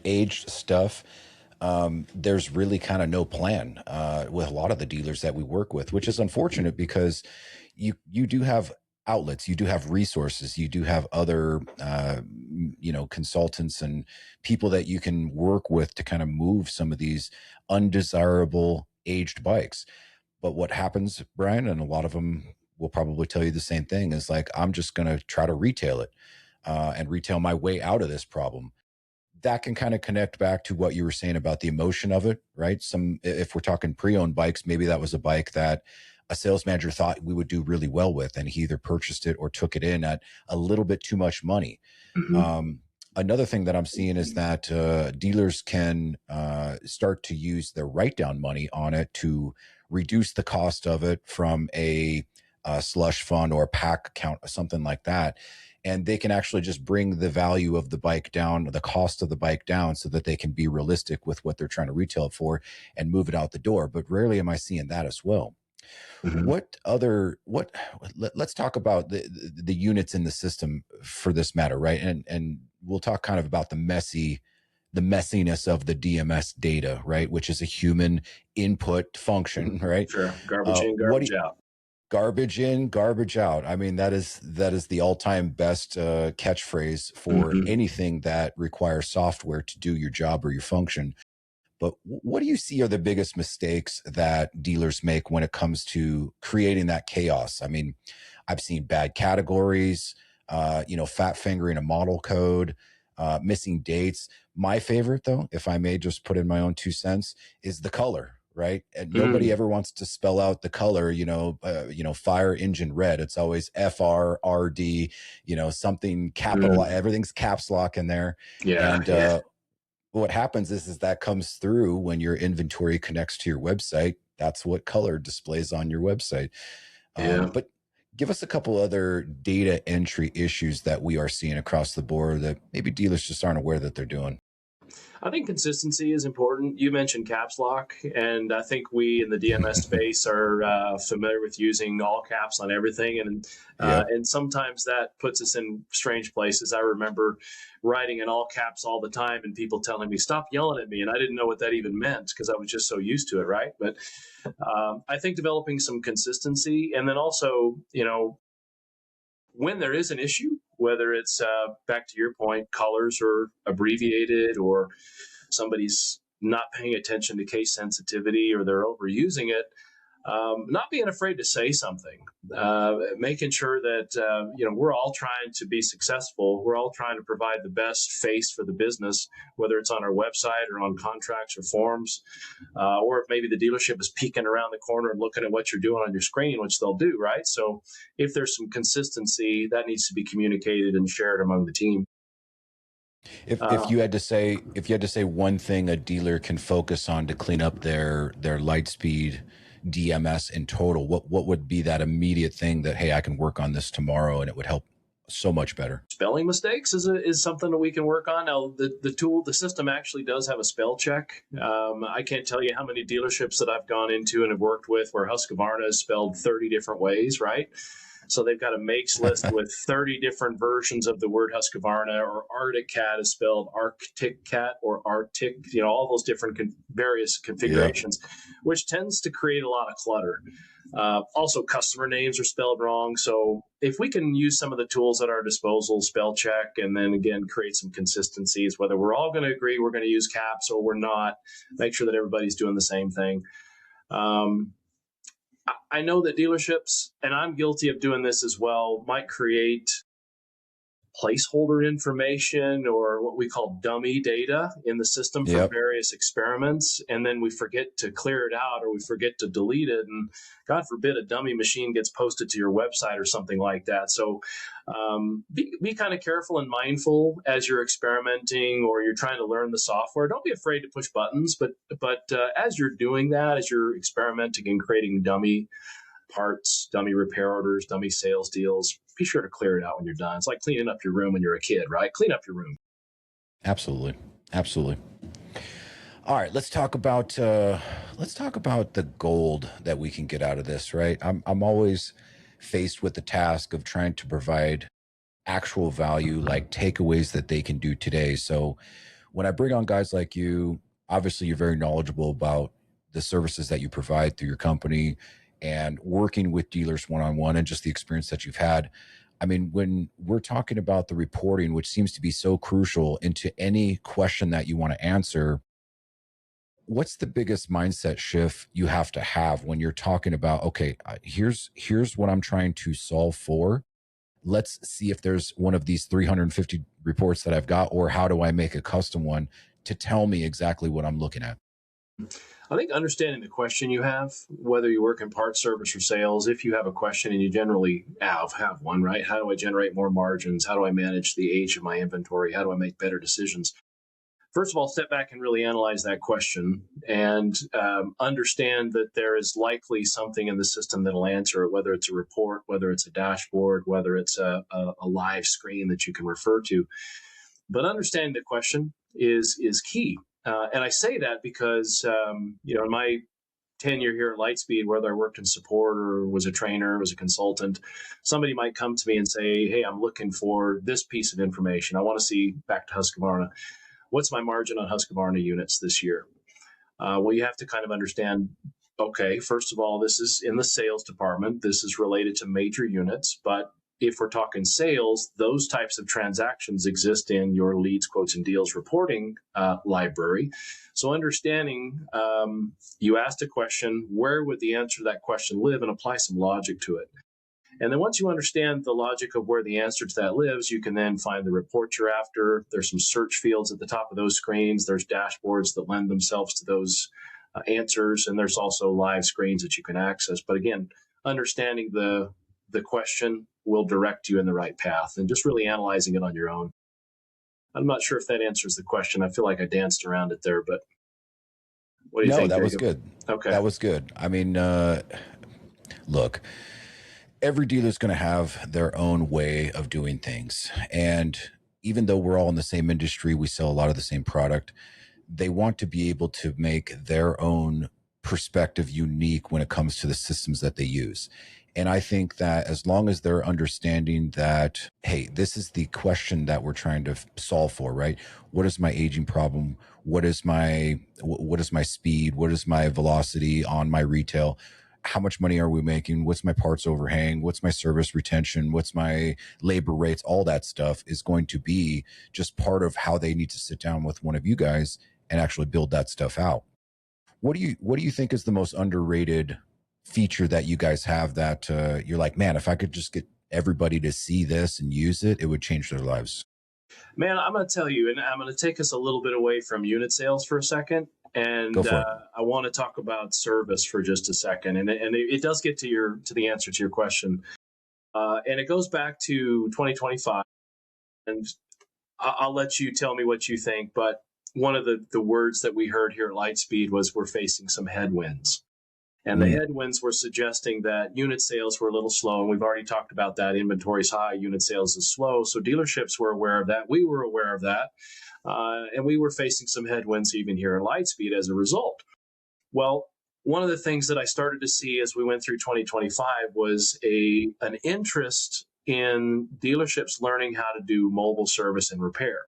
aged stuff, there's really kind of no plan with a lot of the dealers that we work with, which is unfortunate because you do have outlets, you do have resources, you do have other consultants and people that you can work with to kind of move some of these undesirable aged bikes. But what happens, Brian, and a lot of them will probably tell you the same thing, is like, I'm just going to try to retail it and retail my way out of this problem. That can kind of connect back to what you were saying about the emotion of it, right? If we're talking pre-owned bikes, maybe that was a bike that a sales manager thought we would do really well with, and he either purchased it or took it in at a little bit too much money. Mm-hmm. Another thing that I'm seeing is that dealers can start to use their write-down money on it to reduce the cost of it from a slush fund or a pack account or something like that. And they can actually just bring the value of the bike down, the cost of the bike down, so that they can be realistic with what they're trying to retail it for and move it out the door. But rarely am I seeing that as well. Mm-hmm. Let's talk about the units in the system for this matter, right? And we'll talk kind of about the messiness of the DMS data, right? Which is a human input function, right? Sure. Garbage in, garbage out. Garbage in, garbage out. I mean, that is the all-time best catchphrase for Mm-hmm. anything that requires software to do your job or your function. But what do you see are the biggest mistakes that dealers make when it comes to creating that chaos? I mean, I've seen bad categories, fat fingering a model code, missing dates. My favorite, though, if I may just put in my own 2 cents, is the color. Right, and nobody Mm, ever wants to spell out the color. Fire engine red. It's always FRRD. Something capital. mm. Everything's caps lock in there, Yeah, and yeah, what happens is that comes through when your inventory connects to your website. That's what color displays on your website. yeah. But give us a couple other data entry issues that we are seeing across the board that maybe dealers just aren't aware that they're doing. I think consistency is important. You mentioned caps lock, and I think we in the DMS space are familiar with using all caps on everything, Yep. and sometimes that puts us in strange places. I remember writing in all caps all the time, and people telling me stop yelling at me, and I didn't know what that even meant because I was just so used to it, right? But I think developing some consistency, and then also, when there is an issue, whether it's back to your point, colors are abbreviated or somebody's not paying attention to case sensitivity or they're overusing it, not being afraid to say something, making sure that we're all trying to be successful. We're all trying to provide the best face for the business, whether it's on our website or on contracts or forms, or if maybe the dealership is peeking around the corner and looking at what you're doing on your screen, which they'll do, right? So if there's some consistency, that needs to be communicated and shared among the team. If you had to say one thing a dealer can focus on to clean up their Lightspeed DMS in total, what would be that immediate thing that, hey, I can work on this tomorrow and it would help so much better? Spelling mistakes is something that we can work on. Now, the system actually does have a spell check. I can't tell you how many dealerships that I've gone into and have worked with where Husqvarna is spelled 30 different ways, right? So they've got a makes list with 30 different versions of the word Husqvarna, or Arctic Cat is spelled Arctic Cat or Arctic, all those different various Yep. configurations, which tends to create a lot of clutter. Also, customer names are spelled wrong. So if we can use some of the tools at our disposal, spell check, and then again, create some consistencies, whether we're all going to agree we're going to use caps or we're not, make sure that everybody's doing the same thing. I know that dealerships, and I'm guilty of doing this as well, might create placeholder information or what we call dummy data in the system for Yep. various experiments, and then we forget to clear it out or we forget to delete it, and God forbid a dummy machine gets posted to your website or something like that. So be kind of careful and mindful as you're experimenting or you're trying to learn the software. Don't be afraid to push buttons, but as you're doing that, as you're experimenting and creating dummy parts, dummy repair orders, dummy sales deals, be sure to clear it out when you're done. It's like cleaning up your room when you're a kid, right? Clean up your room. Absolutely. Absolutely. All right, let's talk about the gold that we can get out of this, right? I'm always faced with the task of trying to provide actual value, like takeaways that they can do today. So when I bring on guys like you, obviously you're very knowledgeable about the services that you provide through your company and working with dealers one on one and just the experience that you've had. I mean, when we're talking about the reporting, which seems to be so crucial into any question that you want to answer, what's the biggest mindset shift you have to have when you're talking about, okay, here's what I'm trying to solve for. Let's see if there's one of these 350 reports that I've got, or how do I make a custom one to tell me exactly what I'm looking at? I think understanding the question you have, whether you work in parts, service, or sales, if you have a question and you generally have one, right? How do I generate more margins? How do I manage the age of my inventory? How do I make better decisions? First of all, step back and really analyze that question and understand that there is likely something in the system that'll answer it, whether it's a report, whether it's a dashboard, whether it's a live screen that you can refer to. But understanding the question is key. And I say that because, in my tenure here at Lightspeed, whether I worked in support or was a trainer, was a consultant, somebody might come to me and say, hey, I'm looking for this piece of information. I want to see, back to Husqvarna, what's my margin on Husqvarna units this year? Well, you have to kind of understand, okay, first of all, this is in the sales department. This is related to major units. But if we're talking sales, those types of transactions exist in your leads, quotes, and deals reporting library. So understanding, you asked a question, where would the answer to that question live, and apply some logic to it. And then once you understand the logic of where the answer to that lives, you can then find the report you're after. There's some search fields at the top of those screens. There's dashboards that lend themselves to those answers. And there's also live screens that you can access. But again, understanding the question will direct you in the right path, and just really analyzing it on your own. I'm not sure if that answers the question. I feel like I danced around it there, but what do you think? No, that was good. Okay. That was good. I mean, look, every dealer is going to have their own way of doing things. And even though we're all in the same industry, we sell a lot of the same product, they want to be able to make their own perspective unique when it comes to the systems that they use. And I think that as long as they're understanding that, hey, this is the question that we're trying to solve for, right? What is my aging problem? What is my speed? What is my velocity on my retail? How much money are we making? What's my parts overhang? What's my service retention? What's my labor rates? All that stuff is going to be just part of how they need to sit down with one of you guys and actually build that stuff out. What do you think is the most underrated feature that you guys have that you're like, man, if I could just get everybody to see this and use it, it would change their lives? Man, I'm going to tell you, and I'm going to take us a little bit away from unit sales for a second. And Go for it. I want to talk about service for just a second. And it does get to the answer to your question. And it goes back to 2025. And I'll let you tell me what you think. But one of the words that we heard here at Lightspeed was we're facing some headwinds. And the headwinds were suggesting that unit sales were a little slow. And we've already talked about that. Inventory's high, unit sales is slow. So dealerships were aware of that. We were aware of that. And we were facing some headwinds even here at Lightspeed as a result. Well, one of the things that I started to see as we went through 2025 was an interest in dealerships learning how to do mobile service and repair.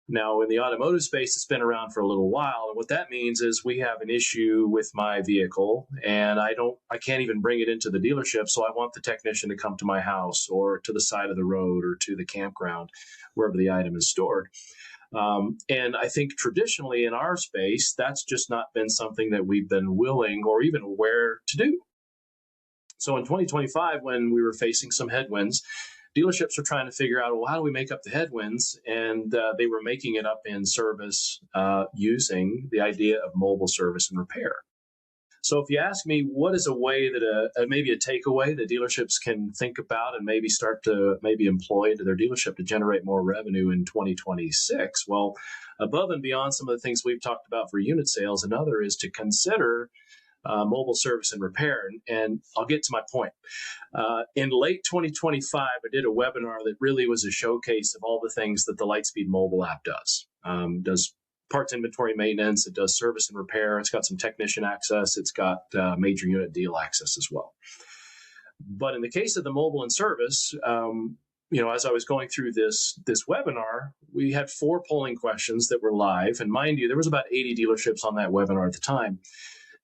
Now, in the automotive space, it's been around for a little while. And what that means is we have an issue with my vehicle and I can't even bring it into the dealership. So I want the technician to come to my house or to the side of the road or to the campground, wherever the item is stored. And I think traditionally in our space, that's just not been something that we've been willing or even aware to do. So in 2025, when we were facing some headwinds, dealerships were trying to figure out, well, how do we make up the headwinds? And they were making it up in service using the idea of mobile service and repair. So if you ask me, what is a way that maybe a takeaway that dealerships can think about and maybe start to maybe employ into their dealership to generate more revenue in 2026? Well, above and beyond some of the things we've talked about for unit sales, another is to consider mobile service and repair. And I'll get to my point. In late 2025, I did a webinar that really was a showcase of all the things that the Lightspeed mobile app does. Does parts inventory maintenance, it does service and repair, it's got some technician access, it's got major unit deal access as well. But in the case of the mobile and service, as I was going through this webinar, we had 4 polling questions that were live. And mind you, there was about 80 dealerships on that webinar at the time.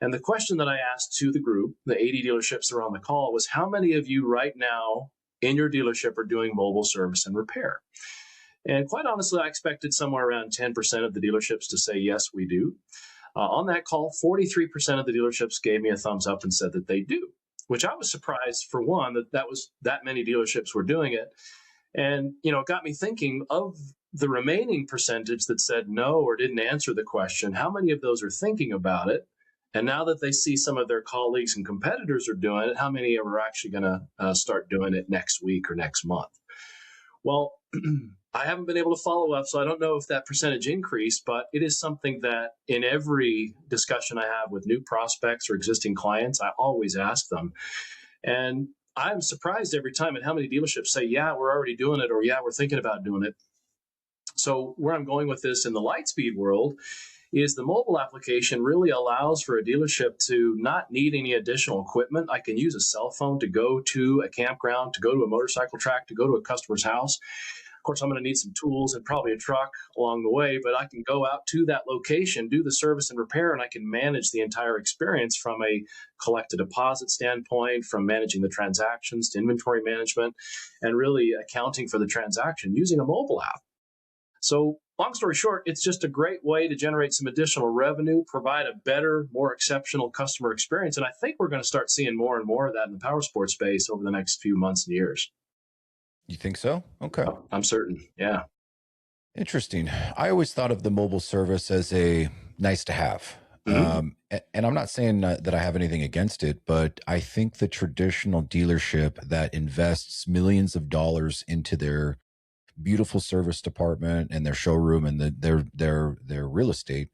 And the question that I asked to the group, the 80 dealerships that are on the call, was how many of you right now in your dealership are doing mobile service and repair? And quite honestly, I expected somewhere around 10% of the dealerships to say, yes, we do. On that call, 43% of the dealerships gave me a thumbs up and said that they do, which I was surprised, for one, that many dealerships were doing it. And, it got me thinking of the remaining percentage that said no or didn't answer the question, how many of those are thinking about it? And now that they see some of their colleagues and competitors are doing it, how many are actually going to start doing it next week or next month? Well, I haven't been able to follow up, so I don't know if that percentage increased, but it is something that in every discussion I have with new prospects or existing clients, I always ask them. And I'm surprised every time at how many dealerships say, yeah, we're already doing it, or yeah, we're thinking about doing it. So where I'm going with this in the Lightspeed world is the mobile application really allows for a dealership to not need any additional equipment. I can use a cell phone to go to a campground, to go to a motorcycle track, to go to a customer's house. course, I'm going to need some tools and probably a truck along the way, but I can go out to that location, do the service and repair, and I can manage the entire experience from a collect a deposit standpoint, from managing the transactions to inventory management, and really accounting for the transaction using a mobile app. So long story short, it's just a great way to generate some additional revenue, provide a better, more exceptional customer experience. And I think we're going to start seeing more and more of that in the power sports space over the next few months and years. You think so? Okay. I'm certain. Yeah. Interesting. I always thought of the mobile service as a nice to have. Mm-hmm. And I'm not saying that I have anything against it, but I think the traditional dealership that invests millions of dollars into their beautiful service department and their showroom and their real estate,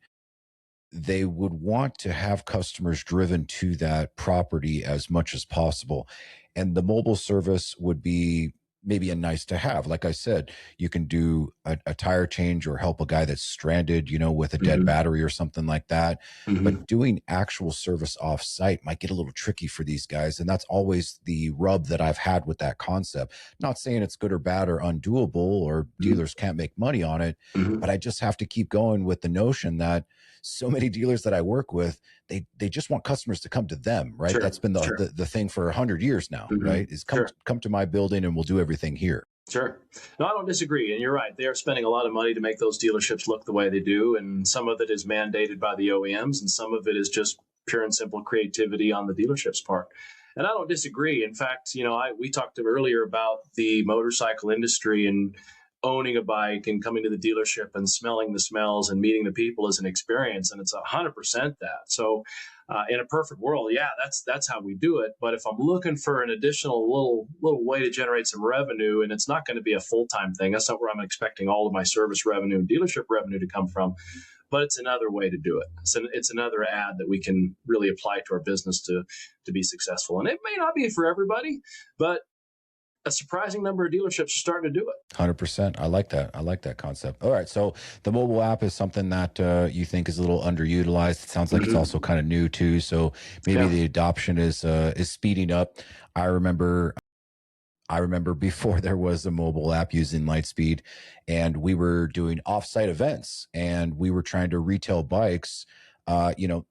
they would want to have customers driven to that property as much as possible. And the mobile service would be maybe a nice to have. Like I said, you can do a tire change or help a guy that's stranded, with a dead Mm-hmm. battery or something like that. Mm-hmm. But doing actual service off site might get a little tricky for these guys. And that's always the rub that I've had with that concept. Not saying it's good or bad or undoable or dealers can't make money on it, Mm-hmm. but I just have to keep going with the notion that so many dealers that I work with, they just want customers to come to them, right? Sure. That's been the thing for 100 years now, Mm-hmm. right? Is come to my building and we'll do everything here. Sure. No, I don't disagree. And you're right. They are spending a lot of money to make those dealerships look the way they do. And some of it is mandated by the OEMs, and some of it is just pure and simple creativity on the dealership's part. And I don't disagree. In fact, we talked earlier about the motorcycle industry and owning a bike and coming to the dealership and smelling the smells and meeting the people as an experience. And it's 100% that. So in a perfect world, yeah, that's how we do it. But if I'm looking for an additional little way to generate some revenue, and it's not going to be a full-time thing, that's not where I'm expecting all of my service revenue and dealership revenue to come from. But it's another way to do it. It's another ad that we can really apply to our business to be successful. And it may not be for everybody, but a surprising number of dealerships are starting to do it. 100%. I like that. I like that concept. All right. So the mobile app is something that you think is a little underutilized. It sounds like it's also kind of new too. So maybe the adoption is speeding up. I remember before there was a mobile app using Lightspeed, and we were doing offsite events, and we were trying to retail bikes,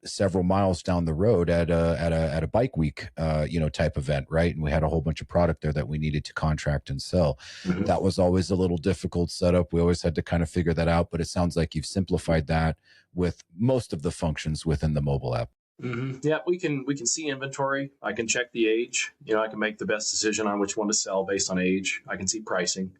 several miles down the road at a bike week, type event, right? And we had a whole bunch of product there that we needed to contract and sell. Mm-hmm. That was always a little difficult setup. We always had to kind of figure that out, but it sounds like you've simplified that with most of the functions within the mobile app. Mm-hmm. Yeah, we can see inventory. I can check the age. I can make the best decision on which one to sell based on age. I can see pricing.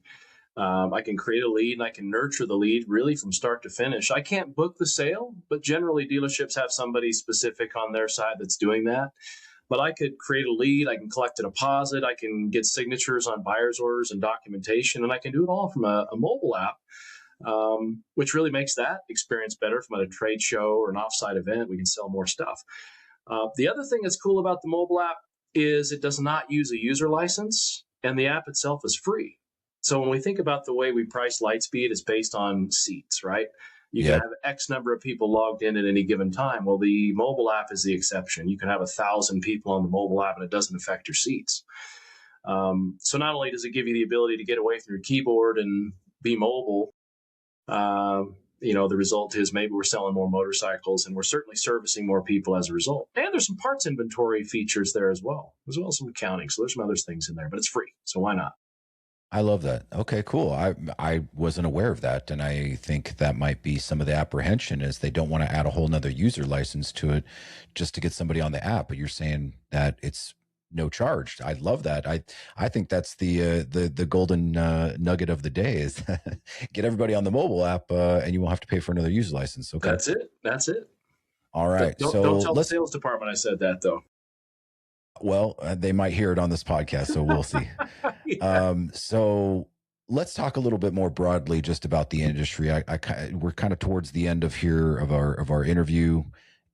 I can create a lead and I can nurture the lead really from start to finish. I can't book the sale, but generally dealerships have somebody specific on their side that's doing that. But I could create a lead. I can collect a deposit. I can get signatures on buyer's orders and documentation, and I can do it all from a mobile app. Which really makes that experience better from a trade show or an offsite event. We can sell more stuff. The other thing that's cool about the mobile app is it does not use a user license, and the app itself is free. So when we think about the way we price Lightspeed, it's based on seats, right? You can have X number of people logged in at any given time. Well, the mobile app is the exception. You can have 1,000 people on the mobile app, and it doesn't affect your seats. So not only does it give you the ability to get away from your keyboard and be mobile, the result is maybe we're selling more motorcycles, and we're certainly servicing more people as a result. And there's some parts inventory features there as well as some accounting. So there's some other things in there, but it's free. So why not? I love that. Okay, cool. I wasn't aware of that. And I think that might be some of the apprehension is they don't want to add a whole nother user license to it just to get somebody on the app. But you're saying that it's no charge. I love that. I think that's the golden nugget of the day is get everybody on the mobile app and you won't have to pay for another user license. Okay. That's it. All right. Don't tell the sales department I said that though. Well, they might hear it on this podcast, so we'll see. So let's talk a little bit more broadly just about the industry. We're kind of towards the end of our interview,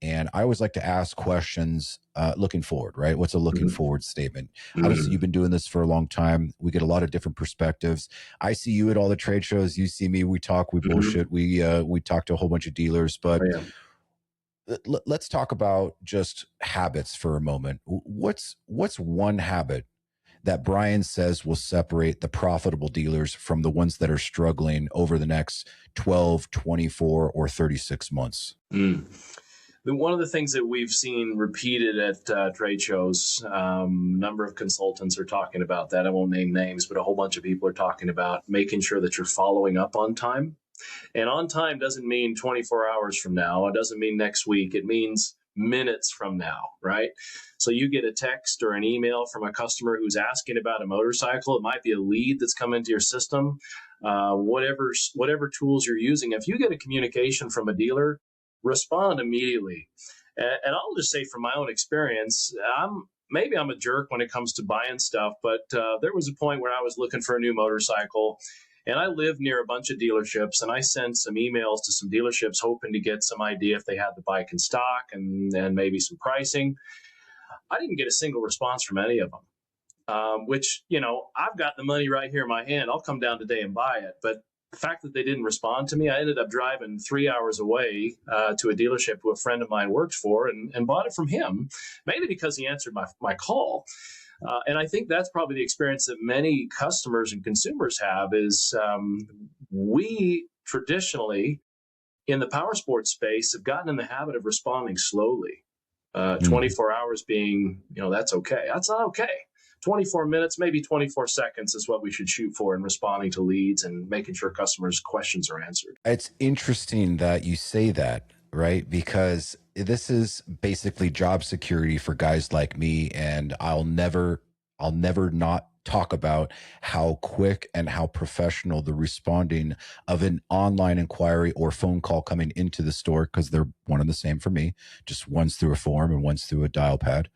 and I always like to ask questions looking forward, right? What's a looking forward statement? Obviously, you've been doing this for a long time. We get a lot of different perspectives. I see you at all the trade shows. You see me. We talk. We bullshit. We talk to a whole bunch of dealers, but. Let's talk about just habits for a moment. What's one habit that Brian says will separate the profitable dealers from the ones that are struggling over the next 12, 24, or 36 months? One of the things that we've seen repeated at trade shows, number of consultants are talking about that. I won't name names, but a whole bunch of people are talking about making sure that you're following up on time. And on time doesn't mean 24 hours from now. It doesn't mean next week. It means minutes from now, right? So you get a text or an email from a customer who's asking about a motorcycle. It might be a lead that's come into your system. Whatever tools you're using, if you get a communication from a dealer, respond immediately. And I'll just say from my own experience, maybe I'm a jerk when it comes to buying stuff, but there was a point where I was looking for a new motorcycle, and I live near a bunch of dealerships, and I sent some emails to some dealerships hoping to get some idea if they had the bike in stock and maybe some pricing. I didn't get a single response from any of them, which, I've got the money right here in my hand. I'll come down today and buy it. But the fact that they didn't respond to me, I ended up driving 3 hours away to a dealership who a friend of mine worked for and bought it from him, mainly because he answered my call. And I think that's probably the experience that many customers and consumers have is we traditionally in the power sports space have gotten in the habit of responding slowly. 24 hours being, that's okay. That's not okay. 24 minutes, maybe 24 seconds is what we should shoot for in responding to leads and making sure customers' questions are answered. It's interesting that you say that, right? Because this is basically job security for guys like me. And I'll never not talk about how quick and how professional the responding of an online inquiry or phone call coming into the store, because they're one and the same for me, just one's through a form and one's through a dial pad.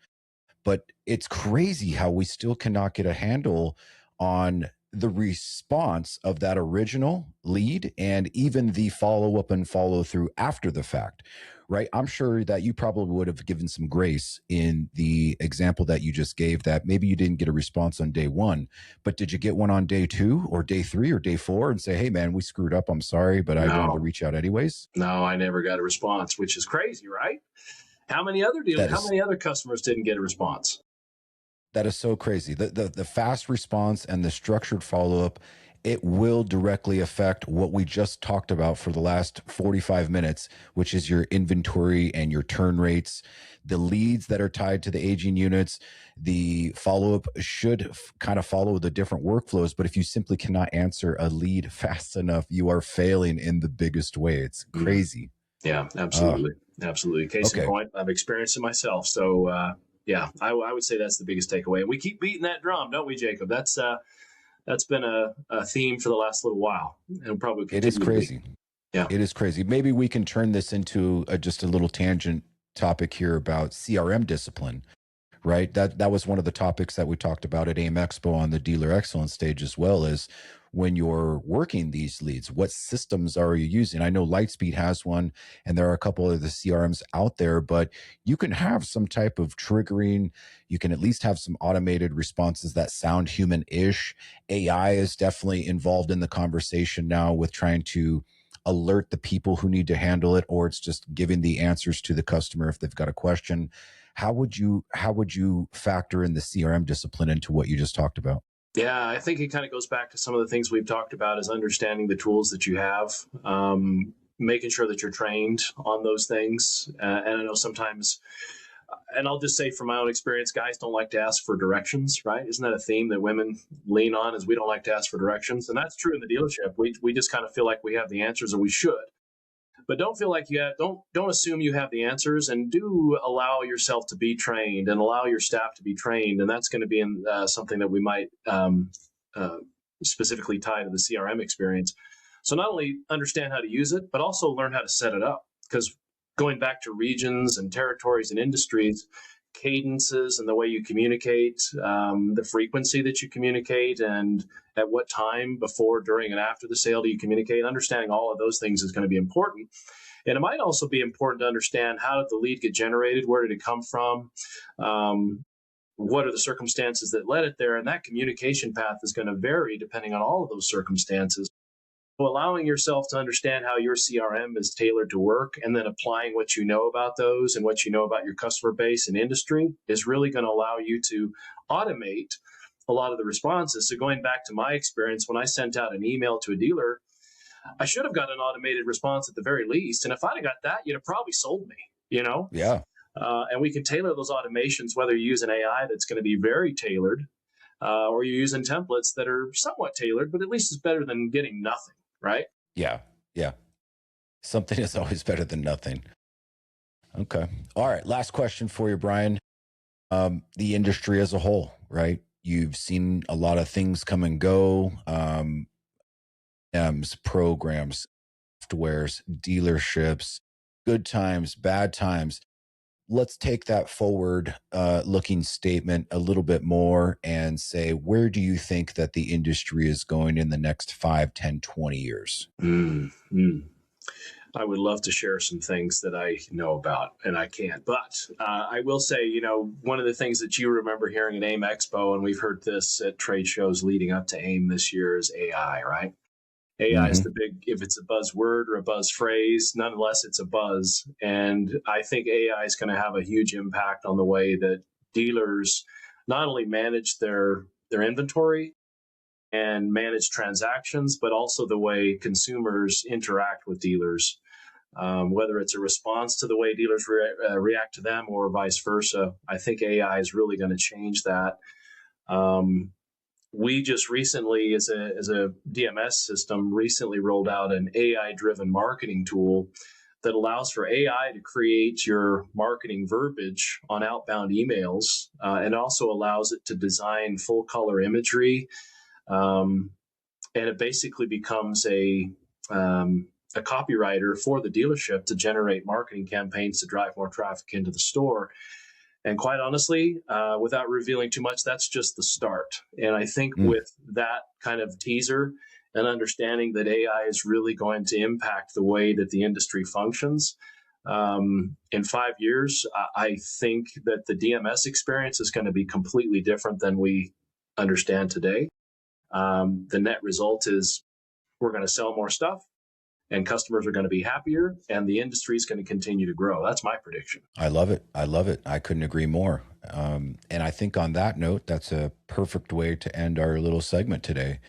But it's crazy how we still cannot get a handle on the response of that original lead and even the follow up and follow through after the fact, right? I'm sure that you probably would have given some grace in the example that you just gave, that maybe you didn't get a response on day one, but did you get one on day 2 or day 3 or day 4 and say, hey man, we screwed up, I'm sorry, but I wanted to reach out anyways? No, I never got a response, which is crazy, right? How many other customers didn't get a response? That is so crazy. The fast response and the structured follow-up, it will directly affect what we just talked about for the last 45 minutes, which is your inventory and your turn rates, the leads that are tied to the aging units. The follow-up should kind of follow the different workflows, but if you simply cannot answer a lead fast enough, you are failing in the biggest way. It's crazy. Yeah, absolutely. Absolutely. Case in point, I've experienced it myself. So, yeah, I would say that's the biggest takeaway. And we keep beating that drum, don't we, Jacob? That's been a theme for the last little while, and probably it is crazy. Yeah, it is crazy. Maybe we can turn this into just a little tangent topic here about CRM discipline, right? That was one of the topics that we talked about at AIM Expo on the Dealer Excellence stage, as well as when you're working these leads, what systems are you using? I know Lightspeed has one, and there are a couple of the CRMs out there, but you can have some type of triggering. You can at least have some automated responses that sound human-ish. AI is definitely involved in the conversation now with trying to alert the people who need to handle it, or it's just giving the answers to the customer if they've got a question. How would you factor in the CRM discipline into what you just talked about? Yeah, I think it kind of goes back to some of the things we've talked about, is understanding the tools that you have, making sure that you're trained on those things. And I know sometimes, and I'll just say from my own experience, guys don't like to ask for directions, right? Isn't that a theme that women lean on, is we don't like to ask for directions? And that's true in the dealership. We just kind of feel like we have the answers, and we should. But don't feel like don't assume you have the answers, and do allow yourself to be trained and allow your staff to be trained. And that's going to be in something that we might specifically tie to the CRM experience. So not only understand how to use it, but also learn how to set it up. Because going back to regions and territories and industries, cadences and the way you communicate, the frequency that you communicate, and at what time before, during, and after the sale do you communicate. Understanding all of those things is going to be important. And it might also be important to understand, how did the lead get generated? Where did it come from? What are the circumstances that led it there? And that communication path is going to vary depending on all of those circumstances. So allowing yourself to understand how your CRM is tailored to work, and then applying what you know about those and what you know about your customer base and industry, is really going to allow you to automate a lot of the responses. So going back to my experience, when I sent out an email to a dealer, I should have got an automated response at the very least. And if I'd have got that, you'd have probably sold me, Yeah. And we can tailor those automations, whether you use an AI that's going to be very tailored, or you're using templates that are somewhat tailored, but at least it's better than getting nothing, right? Yeah. Yeah. Something is always better than nothing. Okay. All right. Last question for you, Brian. The industry as a whole, right? You've seen a lot of things come and go. Programs, softwares, dealerships, good times, bad times. Let's take that forward looking statement a little bit more and say, where do you think that the industry is going in the next 5, 10, 20 years? I would love to share some things that I know about, and I can't. But I will say, one of the things that you remember hearing at AIM Expo, and we've heard this at trade shows leading up to AIM this year, is AI, right? AI is the big, if it's a buzzword or a buzz phrase, nonetheless, it's a buzz. And I think AI is going to have a huge impact on the way that dealers not only manage their inventory and manage transactions, but also the way consumers interact with dealers, whether it's a response to the way dealers react to them or vice versa. I think AI is really going to change that. We just recently, as a DMS system, recently rolled out an AI-driven marketing tool that allows for AI to create your marketing verbiage on outbound emails, and also allows it to design full-color imagery. And it basically becomes a copywriter for the dealership to generate marketing campaigns to drive more traffic into the store. And quite honestly, without revealing too much, that's just the start. And I think with that kind of teaser and understanding that AI is really going to impact the way that the industry functions, in 5 years, I think that the DMS experience is going to be completely different than we understand today. The net result is we're going to sell more stuff, and customers are going to be happier, and the industry is going to continue to grow. That's my prediction. I love it. I love it. I couldn't agree more. And I think on that note, that's a perfect way to end our little segment today.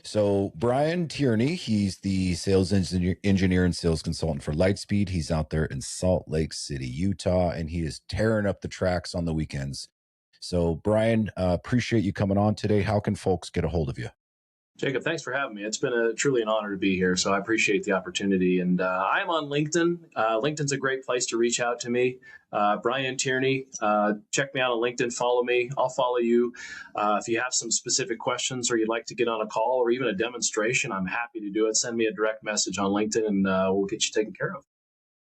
So Brian Tierney, he's the sales engineer and sales consultant for Lightspeed. He's out there in Salt Lake City, Utah, and he is tearing up the tracks on the weekends. So Brian, appreciate you coming on today. How can folks get a hold of you? Jacob, thanks for having me. It's been truly an honor to be here, so I appreciate the opportunity. And I'm on LinkedIn. LinkedIn's a great place to reach out to me. Brian Tierney, check me out on LinkedIn, follow me. I'll follow you. If you have some specific questions or you'd like to get on a call or even a demonstration, I'm happy to do it. Send me a direct message on LinkedIn and we'll get you taken care of.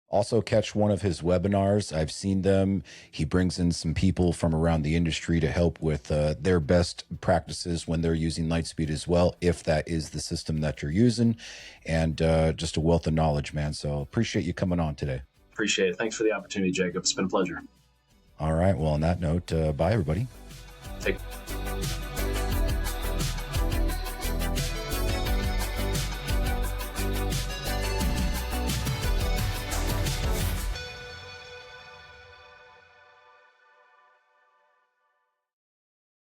Also catch one of his webinars. I've seen them. He brings in some people from around the industry to help with their best practices when they're using Lightspeed as well, if that is the system that you're using, and just a wealth of knowledge, man. So appreciate you coming on today. Appreciate it. Thanks for the opportunity, Jacob. It's been a pleasure. All right. Well, on that note, bye, everybody. Take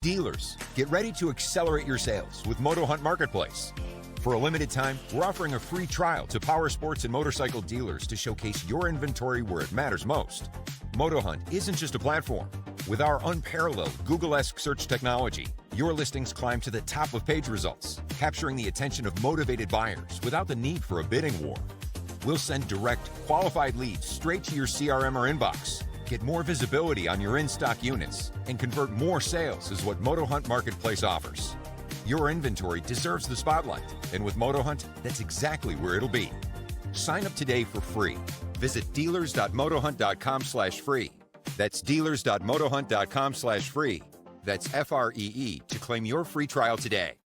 Dealers, get ready to accelerate your sales with Moto Hunt Marketplace. For a limited time, we're offering a free trial to power sports and motorcycle dealers to showcase your inventory where it matters most. Moto Hunt isn't just a platform. With our unparalleled Google-esque search technology, your listings climb to the top of page results, capturing the attention of motivated buyers without the need for a bidding war. We'll send direct, qualified leads straight to your CRM or inbox. Get more visibility on your in-stock units and convert more sales is what Moto Hunt Marketplace offers. Your inventory deserves the spotlight, and with Moto Hunt, that's exactly where it'll be. Sign up today for free. Visit dealers.motohunt.com/free. That's dealers.motohunt.com/free. That's FREE to claim your free trial today.